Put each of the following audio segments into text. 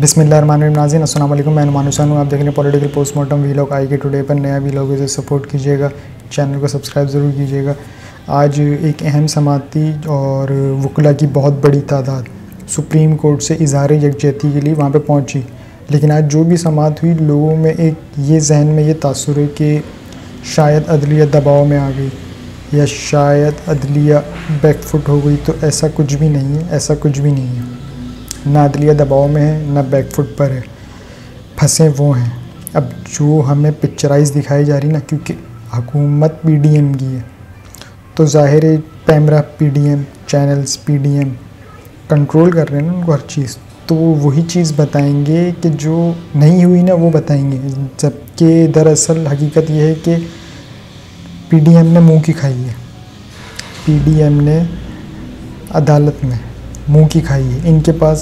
बिस्मिल्लाहिर्रहमानिर्रहीम। नाज़रीन अस्सलाम वालेकुम, मैं नुमान हुसैन हूँ। आप देख रहे हैं पॉलिटिकल पोस्टमार्टम वीलॉग। आई के टुडे पर नया वीलॉग है, सपोर्ट कीजिएगा, चैनल को सब्सक्राइब ज़रूर कीजिएगा। आज एक अहम समाअत थी और वकला की बहुत बड़ी तादाद सुप्रीम कोर्ट से इज़हार यकजहती के लिए वहाँ पे पहुँची। लेकिन आज जो भी समाअत हुई, लोगों में एक ये जहन में ये तासुर है कि शायद अदलिया दबाव में आ गई या शायद अदलिया बैकफुट हो गई। तो ऐसा कुछ भी नहीं है, ऐसा कुछ भी नहीं है। ना अदलिया दबाव में है, ना बैकफुट पर है, फंसे वो हैं। अब जो हमें पिक्चराइज दिखाई जा रही ना, क्योंकि हुकूमत पीडीएम की है, तो ज़ाहिर है PEMRA PDM, channels PDM control कर रहे हैं ना उनको हर चीज़। तो वो वही चीज़ बताएंगे कि जो नहीं हुई ना वो बताएंगे, जबकि दरअसल हकीकत ये है कि पीडीएम ने मुंह की खाई है। पीडीएम ने अदालत में मुंह की खाई है। इनके पास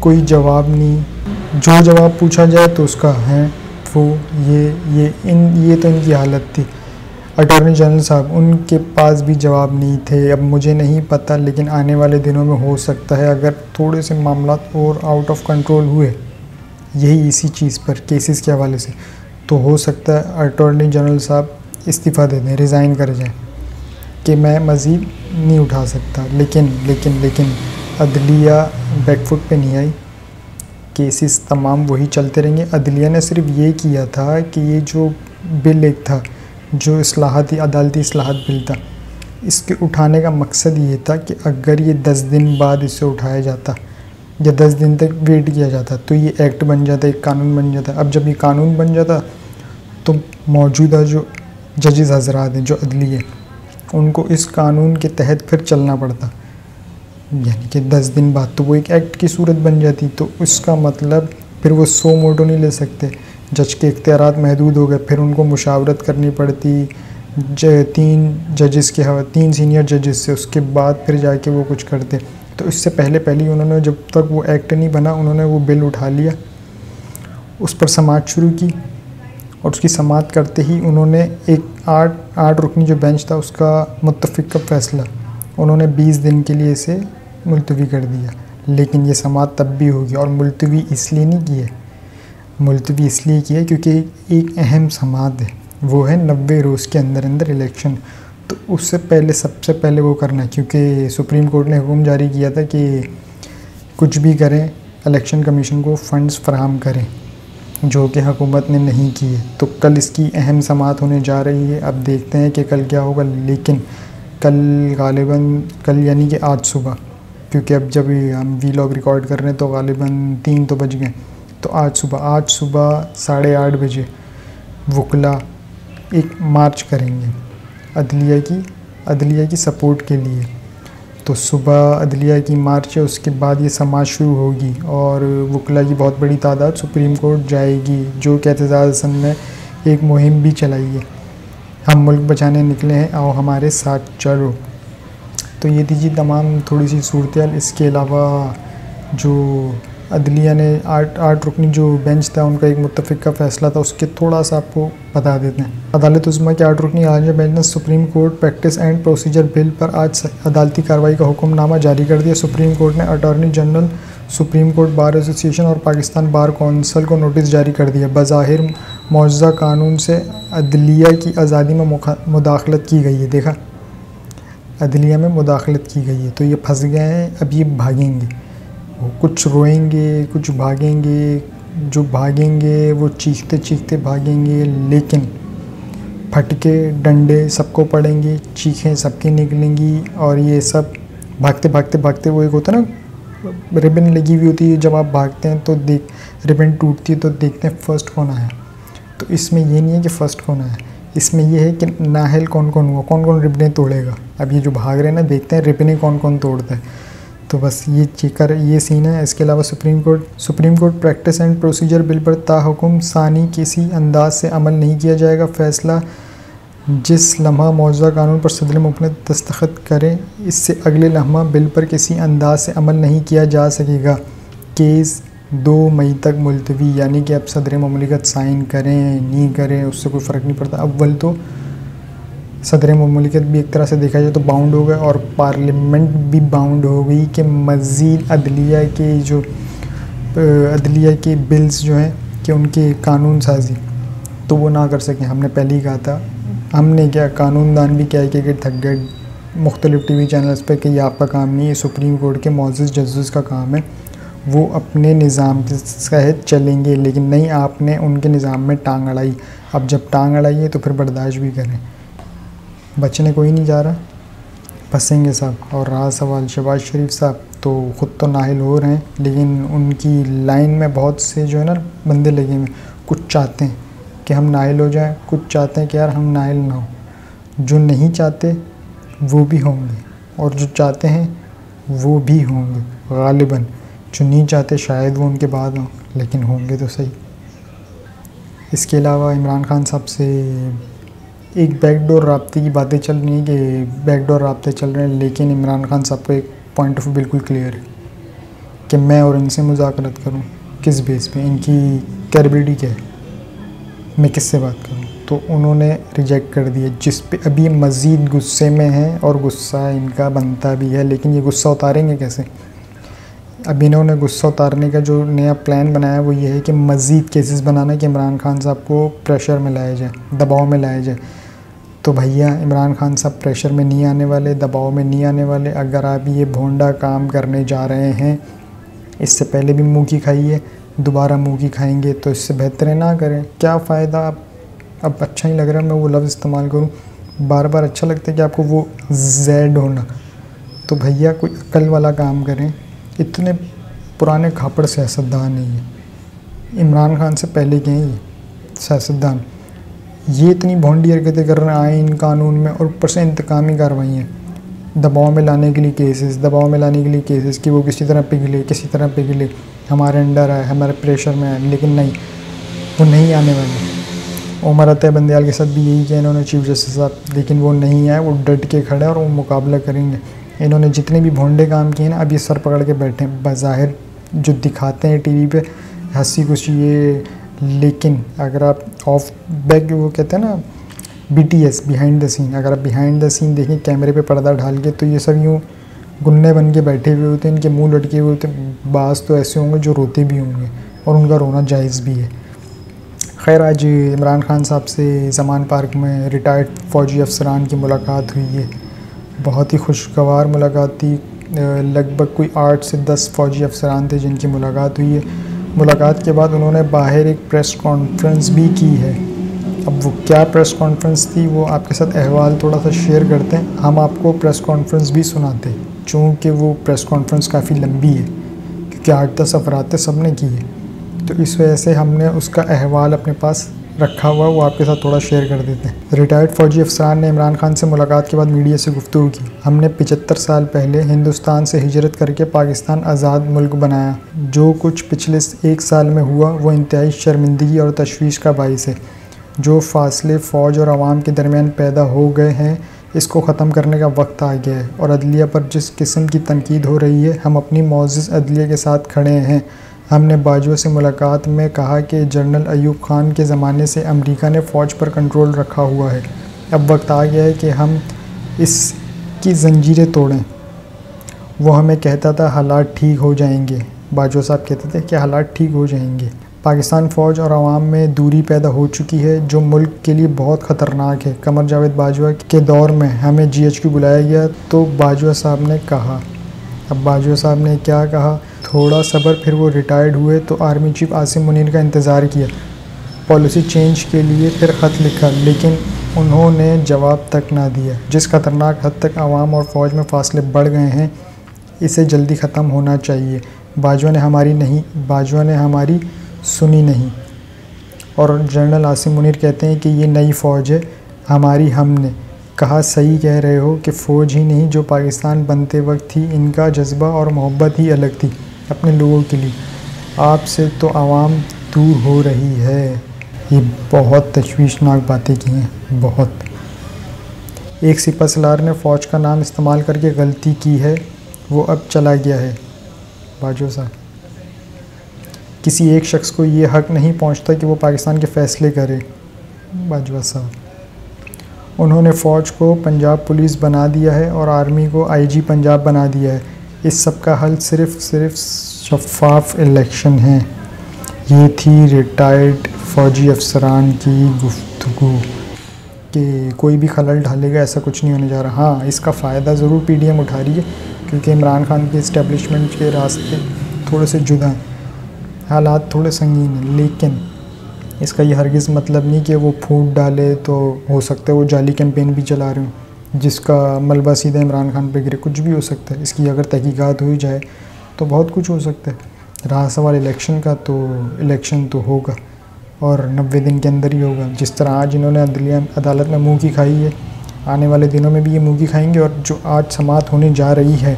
कोई जवाब नहीं, जो जवाब पूछा जाए तो उसका है वो ये तो इनकी हालत थी। अटॉर्नी जनरल साहब, उनके पास भी जवाब नहीं थे। अब मुझे नहीं पता, लेकिन आने वाले दिनों में हो सकता है अगर थोड़े से मामला और आउट ऑफ कंट्रोल हुए, यही इसी चीज़ पर केसेस के हवाले से, तो हो सकता है अटॉर्नी जनरल साहब इस्तीफ़ा दे दें, रिज़ाइन कर जाएं कि मैं मज़ीद नहीं उठा सकता। लेकिन अदलिया बैकफुट पे नहीं आई। केसेस तमाम वही चलते रहेंगे। अदलिया ने सिर्फ ये किया था कि ये जो बिल एक था, जो इस्लाहाती अदालती इस्लाहात बिल था, इसके उठाने का मकसद ये था कि अगर ये 10 दिन बाद इसे उठाया जाता या 10 दिन तक वेट किया जाता तो ये एक्ट बन जाता, एक कानून बन जाता। अब जब ये कानून बन जाता तो मौजूदा जो जजेस हजरात हैं, जो अदलिया, उनको इस कानून के तहत फिर चलना पड़ता, यानी कि 10 दिन बाद तो वो एक एक्ट की सूरत बन जाती। तो उसका मतलब फिर वो 100 मोटो नहीं ले सकते, जज के इख्तियारात महदूद हो गए, फिर उनको मुशावरत करनी पड़ती 3 सीनियर जजेस से, उसके बाद फिर जाके वो कुछ करते। तो इससे पहले ही उन्होंने, जब तक वो एक्ट नहीं बना, उन्होंने वो बिल उठा लिया, उस पर समाअत शुरू की और उसकी समाअत करते ही उन्होंने एक 8 रुकनी जो बेंच था उसका मुत्तफ़िक़ का फ़ैसला उन्होंने 20 दिन के लिए इसे मुलतवी कर दिया। लेकिन ये समाअत तब भी होगी, और मुलतवी इसलिए नहीं की है, मुलतवी इसलिए की है क्योंकि एक अहम समाअत है, वो है 90 रोज़ के अंदर इलेक्शन। तो उससे पहले, सबसे पहले वो करना है, क्योंकि सुप्रीम कोर्ट ने हुक्म जारी किया था कि कुछ भी करें इलेक्शन कमीशन को फ़ंड्स फराहम करें, जो कि हुकूमत ने नहीं की है। तो कल इसकी अहम समाअत होने जा रही है। अब देखते हैं कि कल क्या होगा। लेकिन कल गालिबन, कल यानी कि आज सुबह, क्योंकि अब जब हम वीलॉग रिकॉर्ड कर रहे हैं तो गालिबन 3 तो बज गए, तो आज सुबह 8:30 बजे वकला एक मार्च करेंगे अदलिया की सपोर्ट के लिए। तो सुबह अदलिया की मार्च है, उसके बाद ये समाअत शुरू होगी और वकला की बहुत बड़ी तादाद सुप्रीम कोर्ट जाएगी, जो कि एतजाज़ हसन ने एक मुहिम भी चलाई है, हम मुल्क बचाने निकले हैं, आओ हमारे साथ चलो। तो ये थी तमाम थोड़ी सी सूरत। इसके अलावा जो अदलिया ने 8 रुकनी जो बेंच था, उनका एक मुत्तफ़िक़ का फ़ैसला था, उसके थोड़ा सा आपको बता देते हैं। अदालत उज़्मा के 8 रुकनी आला बेंच ने supreme court practice and procedure bill पर आज अदालती कार्रवाई का हुक्मनामा जारी कर दिया। सुप्रीम कोर्ट ने attorney general, supreme court bar association और पाकिस्तान बार कौंसिल को नोटिस जारी कर दिया। बज़ाहिर मौजूदा कानून से अदलिया की आज़ादी में मुदाखलत की गई है। देखा, अदलिया में मुदाखलत की गई है, तो ये फंस गए हैं। अब ये भागेंगे, वो कुछ रोएंगे, कुछ भागेंगे। जो भागेंगे वो चीखते चीखते भागेंगे, लेकिन फटके डंडे सबको पड़ेंगे, चीखें सबकी निकलेंगी। और ये सब भागते वो एक होता है ना, रिबन लगी हुई होती है, जब आप भागते हैं तो रिबन टूटती है तो देखते हैं फर्स्ट कौन आया। तो इसमें ये नहीं है कि फ़र्स्ट कौन आया, इसमें ये है कि नाहल कौन कौन हुआ, कौन कौन रिबनें तोड़ेगा। अब ये जो भाग रहे हैं ना, देखते हैं रिबनें कौन कौन तोड़ता है। तो बस ये सीन है। इसके अलावा supreme court practice and procedure bill पर ताहुकुम सानी किसी अंदाज से अमल नहीं किया जाएगा। फ़ैसला जिस लम्हा मौजूदा कानून पर सदर मुमकिन दस्तखत करें, इससे अगले लम्हा बिल पर किसी अंदाज से अमल नहीं किया जा सकेगा। केस 2 मई तक मुलतवी, यानी कि अब सदर मुमलिकत साइन करें नहीं करें उससे कोई फ़र्क नहीं पड़ता। अव्वल तो सदर मुमलिकत भी एक तरह से देखा जाए तो बाउंड हो गए और पार्लियामेंट भी बाउंड हो गई कि मज़ीद अदलिया के जो अदलिया के बिल्स जो हैं कि उनके कानून साजी तो वो ना कर सकें। हमने पहले ही कहा था, हमने क्या कानूनदान भी क्या है कि थक गए मुख्तलिफ टीवी चैनल्स पे कि ये आपका काम नहीं है, सुप्रीम कोर्ट के मोअज़्ज़ज़ जजेस का काम है, वो अपने निज़ाम के तहत चलेंगे। लेकिन नहीं, आपने उनके निज़ाम में टांग अड़ाई। अब जब टांग अड़ाई है तो फिर बर्दाश्त भी करें। बचने कोई नहीं जा रहा, फंसेंगे सब। और रहा सवाल शहबाज शरीफ साहब, तो ख़ुद तो नाहिल हो रहे हैं, लेकिन उनकी लाइन में बहुत से जो है ना बंदे लगे हुए, कुछ चाहते हैं कि हम नाहिल हो जाएं, कुछ चाहते हैं कि यार हम नाहिल ना हो। जो नहीं चाहते वो भी होंगे और जो चाहते हैं वो भी होंगे गालिबन। जो नहीं चाहते शायद वो उनके बाद हों, लेकिन होंगे तो सही। इसके अलावा इमरान खान साहब से एक बैकडोर राब्ते की बातें चल रही हैं कि बैकडोर राब्ते चल रहे हैं, लेकिन इमरान खान साहब को एक पॉइंट ऑफ व्यू बिल्कुल क्लियर है कि मैं और इनसे मुज़ाकरत करूं किस बेस पे, इनकी कैपेबिलिटी क्या है, मैं किससे बात करूं। तो उन्होंने रिजेक्ट कर दिया, जिस पे अभी मज़ीद गुस्से में हैं और गुस्सा इनका बनता भी है। लेकिन ये गुस्सा उतारेंगे कैसे? अब इन्होंने गुस्सा उतारने का जो नया प्लान बनाया वो ये है कि मज़ीद केसेस बनाना कि इमरान खान साहब को प्रेशर में लाया जाए, दबाव में लाया जाए। तो भैया इमरान खान साहब प्रेशर में नहीं आने वाले, दबाव में नहीं आने वाले। अगर आप ये भोंडा काम करने जा रहे हैं, इससे पहले भी मुँह की खाई है, दोबारा मुँह की खाएंगे, तो इससे बेहतर है ना करें। क्या फ़ायदा? अब अच्छा नहीं लग रहा मैं वो लफ्ज़ इस्तेमाल करूं, बार बार अच्छा लगता है कि आपको वो ज़ैड होना। तो भैया कोई अक्ल वाला काम करें। इतने पुराने खापड़ सियासतदान नहीं है, इमरान खान से पहले के हैं ये सियासतदान। ये इतनी भोंडी हरकतें कर रहे हैं आइन कानून में, और ऊपर से इंतकामी कार्रवाइयाँ, दबाव में लाने के लिए केसेस, दबाव में लाने के लिए केसेस कि वो किसी तरह पिघले, किसी तरह पिघले, हमारे अंडर आए, हमारे प्रेशर में आए। लेकिन नहीं, वो नहीं आने वाले। उमर अता बंदयाल के साथ भी यही किया इन्होंने, चीफ जस्टिस साहब, लेकिन वो नहीं आए, वो डट के खड़े और वो मुकाबला करेंगे। इन्होंने जितने भी भोंडे काम किए ना, अभी सर पकड़ के बैठे हैं। बज़ाहिर जो दिखाते हैं टीवी पे हंसी खुशी ये, लेकिन अगर आप ऑफ बैक, वो कहते हैं ना BTS, बिहाइंड द सीन, अगर आप बिहाइंड द सीन देखें कैमरे पे पर्दा ढाल के, तो ये सब यूँ गुन्ने बन के बैठे हुए होते हैं, इनके मुँह लटके हुए होते हैं। बाज़ तो ऐसे होंगे जो रोते भी होंगे, और उनका रोना जायज़ भी है। खैर, आज इमरान खान साहब से ज़मान पार्क में रिटायर्ड फ़ौजी अफसरान की मुलाकात हुई है। बहुत ही खुशगवार मुलाकात थी। लगभग कोई 8 से 10 फ़ौजी अफसरान थे जिनकी मुलाकात हुई है। मुलाकात के बाद उन्होंने बाहर एक प्रेस कॉन्फ्रेंस भी की है। अब वो क्या प्रेस कॉन्फ्रेंस थी वो आपके साथ अहवाल थोड़ा सा शेयर करते हैं। हम आपको प्रेस कॉन्फ्रेंस भी सुनाते हैं, चूँकि वो प्रेस कॉन्फ्रेंस काफ़ी लंबी है, क्योंकि 8-10 अफराद सबने की है, तो इस वजह से हमने उसका अहवाल अपने पास रखा हुआ, वो आपके साथ थोड़ा शेयर कर देते हैं। रिटायर्ड फ़ौजी अफसरान ने इमरान खान से मुलाकात के बाद मीडिया से गुफ्तगू की। हमने 75 साल पहले हिंदुस्तान से हिजरत करके पाकिस्तान आज़ाद मुल्क बनाया। जो कुछ पिछले 1 साल में हुआ वो इंतहाई शर्मिंदगी और तशवीश का बाइस है। जो फासले फ़ौज और आवाम के दरमियान पैदा हो गए हैं, इसको ख़त्म करने का वक्त आ गया है। और अदलिया पर जिस किस्म की तनकीद हो रही है, हम अपनी मुअज़्ज़ज़ अदलिया के साथ खड़े हैं। हमने बाजुओं से मुलाकात में कहा कि जनरल अयूब खान के ज़माने से अमेरिका ने फ़ौज पर कंट्रोल रखा हुआ है। अब वक्त आ गया है कि हम इसकी ज़ंजीरें तोड़ें। वो हमें कहता था हालात ठीक हो जाएंगे, बाजुआ साहब कहते थे कि हालात ठीक हो जाएंगे। पाकिस्तान फ़ौज और आवाम में दूरी पैदा हो चुकी है जो मुल्क के लिए बहुत ख़तरनाक है। कमर जावेद बाजुआ के दौर में हमें GHQ बुलाया गया तो बाजुआ साहब ने कहा, अब बाजुआ साहब ने क्या कहा, थोड़ा सब्र, फिर वो रिटायर्ड हुए तो आर्मी चीफ आसिम मुनीर का इंतज़ार किया, पॉलिसी चेंज के लिए फिर ख़त लिखा, लेकिन उन्होंने जवाब तक ना दिया। जिस ख़तरनाक हद तक आवाम और फ़ौज में फ़ासले बढ़ गए हैं, इसे जल्दी ख़त्म होना चाहिए। बाजुआ ने हमारी सुनी नहीं। और जनरल आसिम मुनीर कहते हैं कि ये नई फ़ौज है हमारी। हमने कहा सही कह रहे हो कि फ़ौज ही नहीं, जो पाकिस्तान बनते वक्त थी, इनका जज्बा और मोहब्बत ही अलग थी अपने लोगों के लिए। आपसे तो आवाम दूर हो रही है। ये बहुत तशवीशनाक बातें की हैं, बहुत। एक सिपहसालार ने फ़ौज का नाम इस्तेमाल करके गलती की है, वो अब चला गया है। बाजुआ साहब, किसी एक शख्स को ये हक़ नहीं पहुंचता कि वो पाकिस्तान के फ़ैसले करे। बाजुआ साहब, उन्होंने फ़ौज को पंजाब पुलिस बना दिया है और आर्मी को IG पंजाब बना दिया है। इस सब का हल सिर्फ शफाफ इलेक्शन है। ये थी रिटायर्ड फ़ौजी अफसरान की गुफ्तगू कि कोई भी खलल ढालेगा, ऐसा कुछ नहीं होने जा रहा। हाँ, इसका फ़ायदा ज़रूर पीडीएम उठा रही है क्योंकि इमरान खान के इस्टेब्लिशमेंट के रास्ते थोड़े से जुदा हैं, हालात थोड़े संगीन हैं, लेकिन इसका ये हरगिज़ मतलब नहीं कि वो फूट डाले तो हो सकता है वो जाली कैंपेन भी चला रहे हों जिसका मलबा सीधा इमरान खान पे गिरे। कुछ भी हो सकता है, इसकी अगर तहकीकात हुई जाए तो बहुत कुछ हो सकता है। रहा सवाल इलेक्शन का, तो इलेक्शन तो होगा और 90 दिन के अंदर ही होगा। जिस तरह आज इन्होंने अदालत में मुँह की खाई है, आने वाले दिनों में भी ये मुँह की खाएंगे। और जो आज समाअत होने जा रही है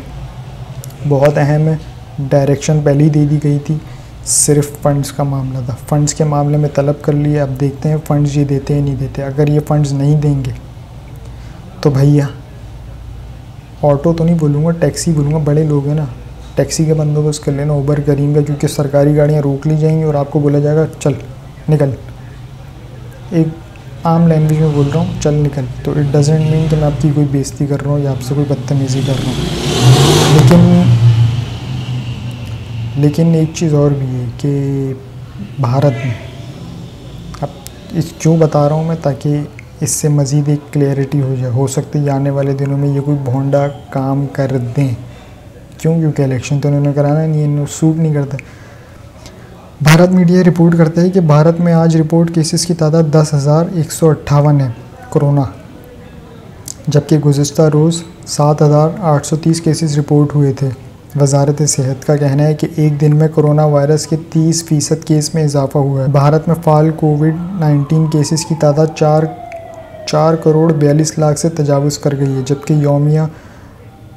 बहुत अहम है। डायरेक्शन पहले ही दे दी गई थी, सिर्फ फ़ंड्स का मामला था। फ़ंड्स के मामले में तलब कर लिए, अब देखते हैं फ़ंड्स ये देते हैं नहीं देते। अगर ये फ़ंड्स नहीं देंगे तो भैया ऑटो तो नहीं बोलूँगा, टैक्सी बोलूँगा, बड़े लोग हैं ना, टैक्सी का बंदोबस्त कर लेना, उबर करीम का, क्योंकि सरकारी गाड़ियाँ रोक ली जाएंगी और आपको बोला जाएगा चल निकल। एक आम लैंग्वेज में बोल रहा हूँ, चल निकल। तो इट डजेंट मीन कि मैं आपकी कोई बेइज्जती कर रहा हूँ या आपसे कोई बदतमीज़ी कर रहा हूँ। लेकिन एक चीज़ और भी है कि भारत में, अब इस क्यों बता रहा हूँ मैं, ताकि इससे मज़ीद एक क्लियरिटी हो जाए। हो सकता है आने वाले दिनों में ये कोई भोंडा काम कर दें। क्योंकि इलेक्शन तो उन्होंने कराना नहीं, इन्होंने सूट नहीं करता। भारत मीडिया रिपोर्ट करता है कि भारत में आज रिपोर्ट केसेस की तादाद 10,158 है कोरोना, जबकि गुज़िश्ता रोज़ 7,830 केसेस रिपोर्ट हुए थे। वजारत सेहत का कहना है कि एक दिन में कोरोना वायरस के 30% केस में इजाफा हुआ है। भारत में फ़ाल कोविड-19 केसेस की तादाद 4 करोड़ 42 लाख से तजावुज़ कर गई है, जबकि यौमिया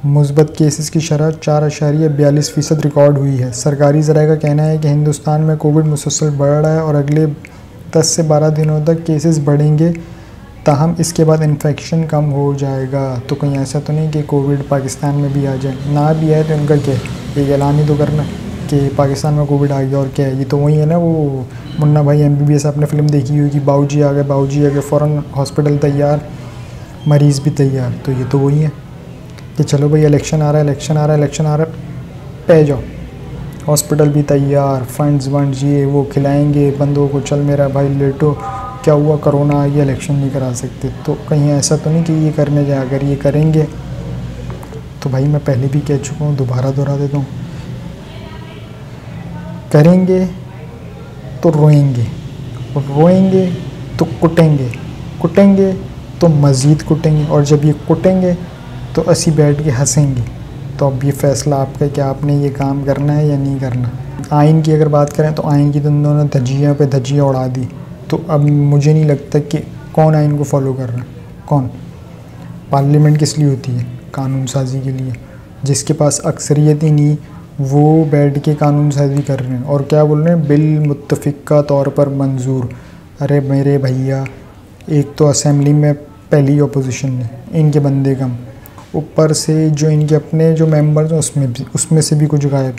मुस्बत केसेस की शरह 4.42% रिकॉर्ड हुई है। सरकारी ज़राए का कहना है कि हिंदुस्तान में कोविड मुसलसल बढ़ रहा है और अगले 10 से 12 दिनों तक केसेस बढ़ेंगे, ताहम इसके बाद इन्फेक्शन कम हो जाएगा। तो कहीं ऐसा तो नहीं कि कोविड पाकिस्तान में भी आ जाए, ना भी आए तो उनका क्या है, एक ऐलान ही तो करना कि पाकिस्तान में कोविड आ गया और क्या है। ये तो वही है ना, वो मुन्ना भाई MBBS आपने फ़िल्म देखी हुई कि बाबूजी आ गए फ़ौरन हॉस्पिटल तैयार, मरीज़ भी तैयार। तो ये तो वही है कि चलो भाई इलेक्शन आ रहा है, पे जाओ, हॉस्पिटल भी तैयार, फंड्स ये वो खिलाएंगे बंदों को, चल मेरा भाई लेटो, क्या हुआ कोरोना आ गया, इलेक्शन नहीं करा सकते। तो कहीं ऐसा तो नहीं कि ये करने जाए। अगर ये करेंगे तो भाई मैं पहले भी कह चुका हूँ, दोबारा दोहरा देता हूँ, करेंगे तो रोएंगे तो कुटेंगे तो मज़ीद कुटेंगे, और जब ये कुटेंगे तो असी बैठ के हंसेंगे। तो अब ये फ़ैसला आपका कि आपने ये काम करना है या नहीं करना। आइन की अगर बात करें तो आइन की तो उन्होंने धज्जियाँ पे धज्जियाँ उड़ा दी। तो अब मुझे नहीं लगता कि कौन आइन को फॉलो कर रहा है, कौन। पार्लियामेंट किस लिए होती है? कानून साजी के लिए। जिसके पास अक्सरियत ही नहीं वो बैठ के कानून साजी कर रहे हैं और क्या बोल रहे हैं, बिल मुत्तफ़िक़ा तौर पर मंजूर। अरे मेरे भैया, एक तो असेंबली में पहली अपोजिशन है, इनके बंदे कम, ऊपर से जो इनके अपने जो मेंबर्स हैं उसमें से भी कुछ गायब।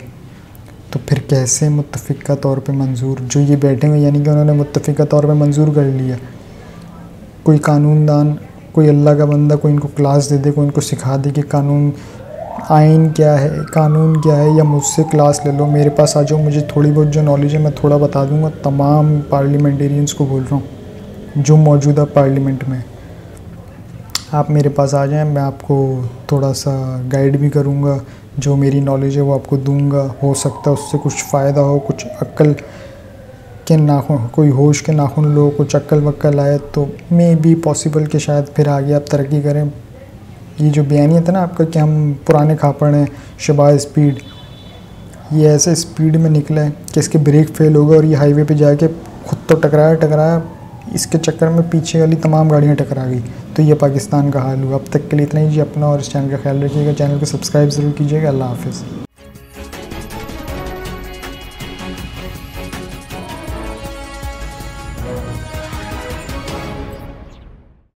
तो फिर कैसे मुत्तफ़िक़ा तौर पे मंजूर? जो ये बैठे हुए यानी कि उन्होंने मुत्तफ़िक़ा तौर पे मंजूर कर लिया। कोई कानूनदान, कोई अल्लाह का बंदा, कोई इनको क्लास दे दे, कोई इनको सिखा दे कि कानून आइन क्या है, कानून क्या है, या मुझसे क्लास ले लो, मेरे पास आ जाओ, मुझे थोड़ी बहुत जो नॉलेज है मैं थोड़ा बता दूँगा। तमाम पार्लियामेंटेरियंस को बोल रहा हूँ जो मौजूदा पार्लियामेंट में, आप मेरे पास आ जाएं, मैं आपको थोड़ा सा गाइड भी करूँगा, जो मेरी नॉलेज है वो आपको दूंगा। हो सकता है उससे कुछ फ़ायदा हो, कुछ अक्ल के नाखून, कोई होश के नाखून लो, कुछ अक्ल वक्ल आए तो मे बी पॉसिबल कि शायद फिर आगे आप तरक्की करें। ये जो बयानियत है ना आपका कि हम पुराने खापड़ हैं, शबाज स्पीड, ये ऐसे स्पीड में निकला है कि इसके ब्रेक फेल हो गए और ये हाईवे पे जाके खुद तो टकराया, इसके चक्कर में पीछे वाली तमाम गाड़ियाँ टकरा गई। तो ये पाकिस्तान का हाल हुआ। अब तक के लिए इतना ही जी। अपना और इस चैनल का ख्याल रखिएगा, चैनल को सब्सक्राइब ज़रूर कीजिएगा। अल्लाह हाफ़िज़।